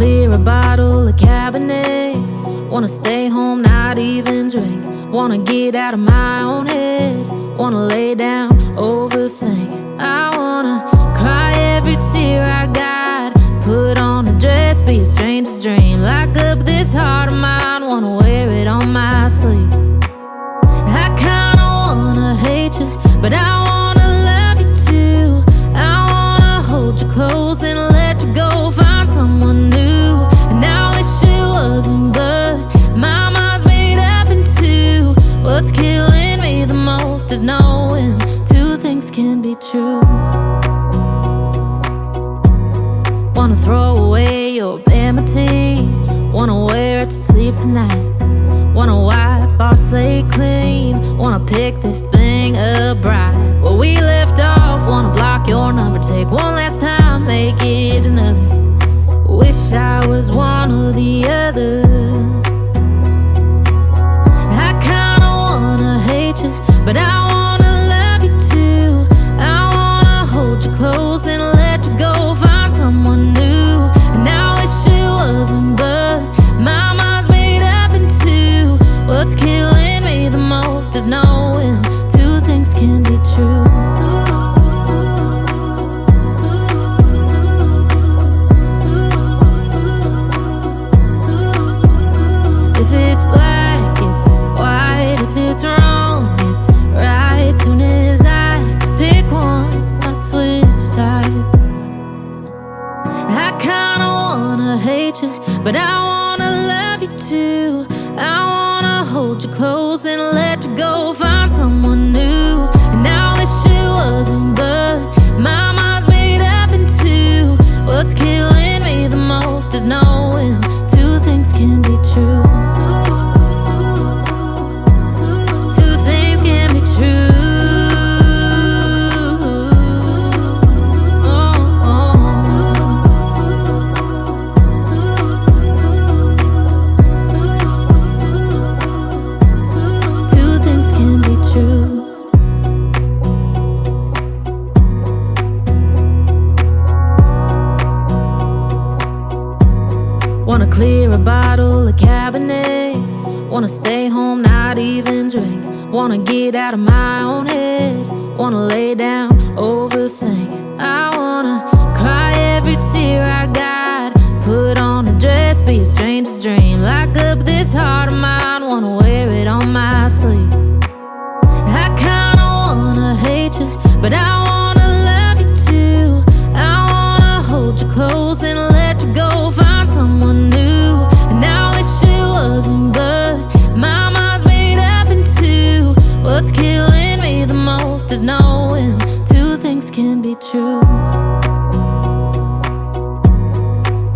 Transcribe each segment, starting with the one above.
clear a bottle of Cabernet. Wanna stay home, not even drink. Wanna get out of my own head. Wanna lay down, overthink. I wanna cry every tear I got. Put on a dress, be a stranger's dream. Lock up this heart of mine, wanna wear it on my sleeve. I kinda wanna hate you, but I wanna love you too. I wanna hold you close and let you go. Find someone new, and I wish it wasn't, but my mind's made up in two. What's killing me the most is knowing two things can be true. Wanna throw away your vanity. Wanna wear it to sleep tonight. Wanna wipe our slate clean. Wanna pick this thing up right where we left off. Wanna block your number, take one last time, make it another. Wish I was one or the other. I kinda wanna hate you, but I wanna love you too. I wanna hold you close and let you go. Find someone new, and I wish it wasn't, but my mind's made up in two. What's killing me the most is knowing two things can be true. If it's black, it's white. If it's wrong, it's right. Soon as I pick one, I switch sides. I kinda wanna hate you, but I wanna love you too. I wanna hold you close and let you go. Find someone new, and I wish it wasn't, but my mind's made up in two. What's killing me the most is knowing two things can be true. Two things can be true. Wanna clear a bottle of Cabernet. Wanna stay home, not even drink. Wanna get out of my own head. Wanna lay down, overthink. I wanna cry every tear I got. Put on a dress, be a stranger's dream. Lock up this heart of mine, wanna wear it on my sleeve. I kinda wanna hate you, but I wanna love you too. I wanna hold you close and let you go. Find someone new, and I wish it wasn't, but my mind's made up in two. What's killing me the most is knowing two things can be true.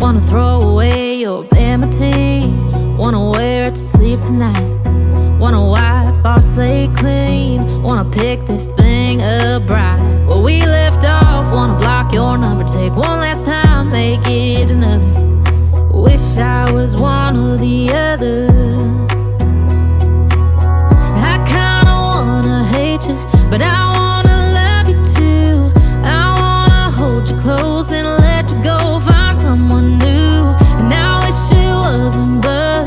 Wanna throw away your vanity. Wanna wear it to sleep tonight. Wanna wipe our slate clean. Wanna pick this thing up right where we left off. Wanna block your number, take one last time, make it another. Wish I was one or the other. I kinda wanna hate you, but I wanna love you too. I wanna hold you close and let you go. Find someone new, and I wish it wasn't, but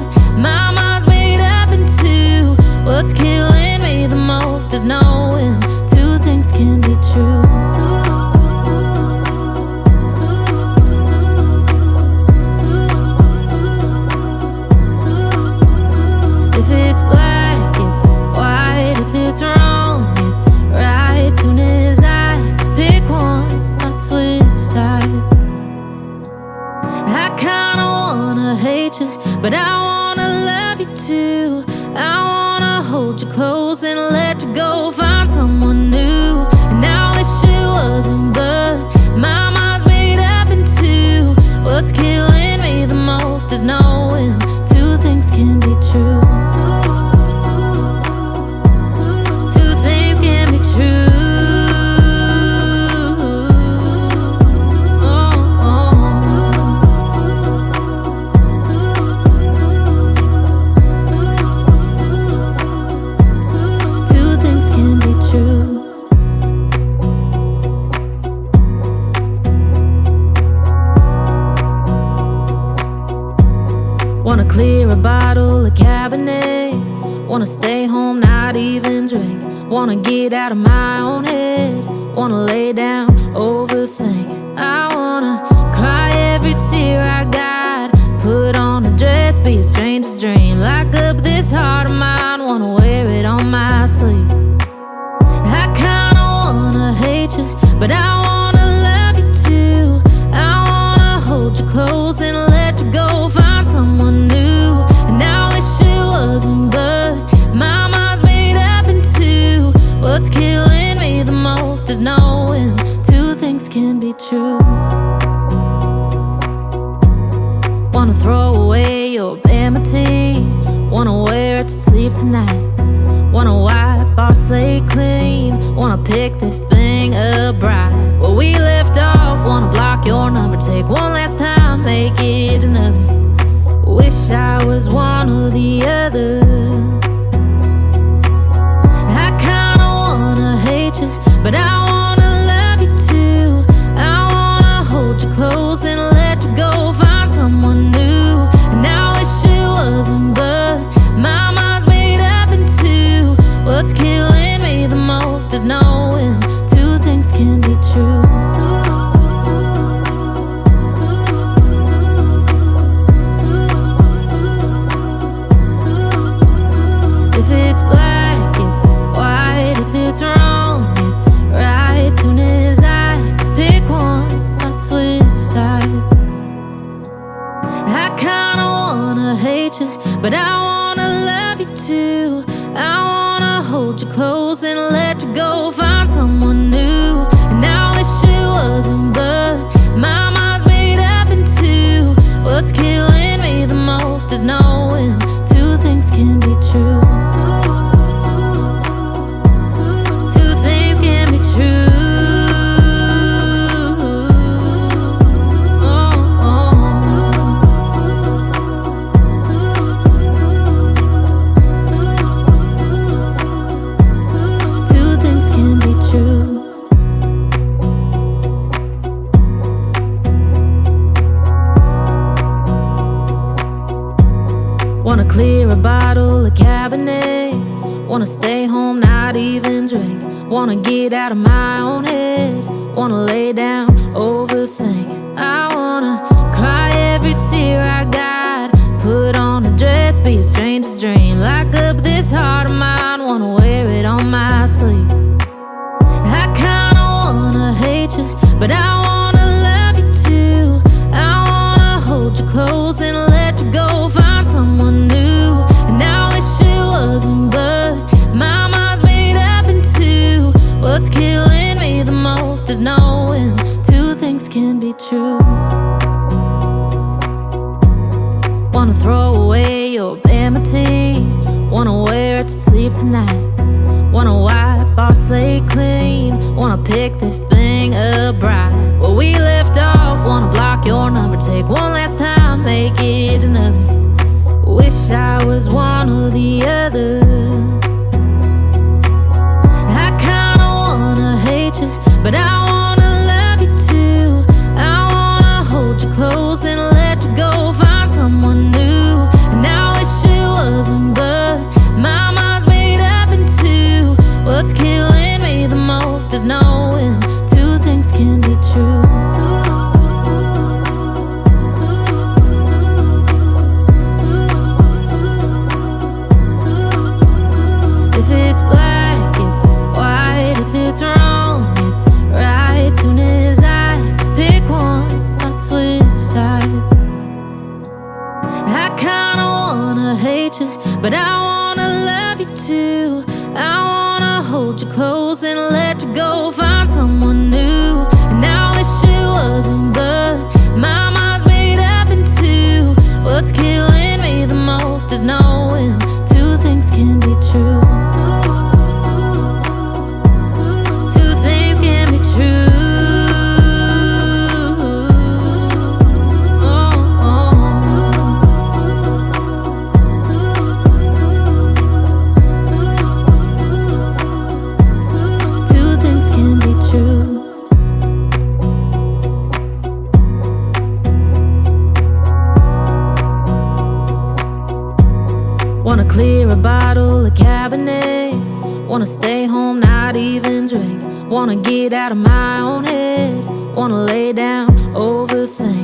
my mind's made up in two. What's killing me the most is knowing two things can be true. If it's black, it's white. If it's wrong, it's right. Soon as I pick one, I switch sides. I kinda wanna hate you, but I wanna love you too. I wanna hold you close and let you go. Find someone new, and I wish it wasn't, but my mind's made up in two. What's killing me the most is knowing two things can be true. Two things can be true. Two things can be true. Wanna stay home, not even drink. Wanna get out of my own head. Wanna lay down, overthink. I wanna cry every tear I got. Put on a dress, be a stranger's dream. Lock up this heart of mine, wanna wear it on my sleeve. I kinda wanna hate you, but I wanna love you too. I wanna hold you close and let you go. Find someone new, and I wish it wasn't, but my mind's made up in two. What's killing me the most is knowing two things can be true. Wanna throw away your vanity. Wanna wear it to sleep tonight. Wanna wipe our slate clean. Wanna pick this thing up right where we left off. Wanna block your number, take one last time, make it another. Wish I was one or the other. I kinda wanna hate you, but I wanna love you too. I wanna hold you close and let you go. Find someone new, and I wish it wasn't, but my mind's made up in two. What's killing me the most is knowing two things can be true. If it's black, it's white. If it's wrong, it's right. Soon as I pick one, I switch sides. I kinda wanna hate you, but I wanna love you too. I wanna hold you close and let you go. Find someone new, and I wish it wasn't, but my mind's made up in two. What's killing me the most is knowing two things can be true. Two things can be true. Wanna clear a bottle of Cabernet. Wanna stay home, not even drink. Wanna get out of my own head. Wanna lay down, overthink. I wanna cry every tear I got. Put on a dress, be a stranger's dream. Lock up this heart of mine, wanna wear it on my sleeve. I kinda wanna hate you, but I wanna love you too. I wanna hold you close and let you go. Find someone new, and I wish it wasn't, but my mind's made up in two. What's killing me the most is knowing two things can be true. Wanna throw away your vanity. Wanna wear it to sleep tonight. Wanna wipe our slate clean. Wanna pick this thing up right where we left off. Wanna block your number, take one last time, make it another. Wish I was one or the other. I kinda wanna hate you, but I wanna love you too. I wanna hold you close and let you go. Find someone new, and I wish it wasn't, but my mind's made up in two. What's killing me the most is knowing two things can be true. If it's black, it's white. If it's wrong, it's right. Soon as I pick one, I switch sides. I kinda wanna hate you, but I wanna love you too. I wanna hold you close and let you go. Find someone new, and I wish it wasn't, but my mind's made up in two. What's killing me the most is knowing two things can be true. Two things can be true. Two things can be true. Wanna clear a bottle of Cabernet. Wanna stay home, not even drink. Wanna get out of my own head. Wanna lay down, overthink.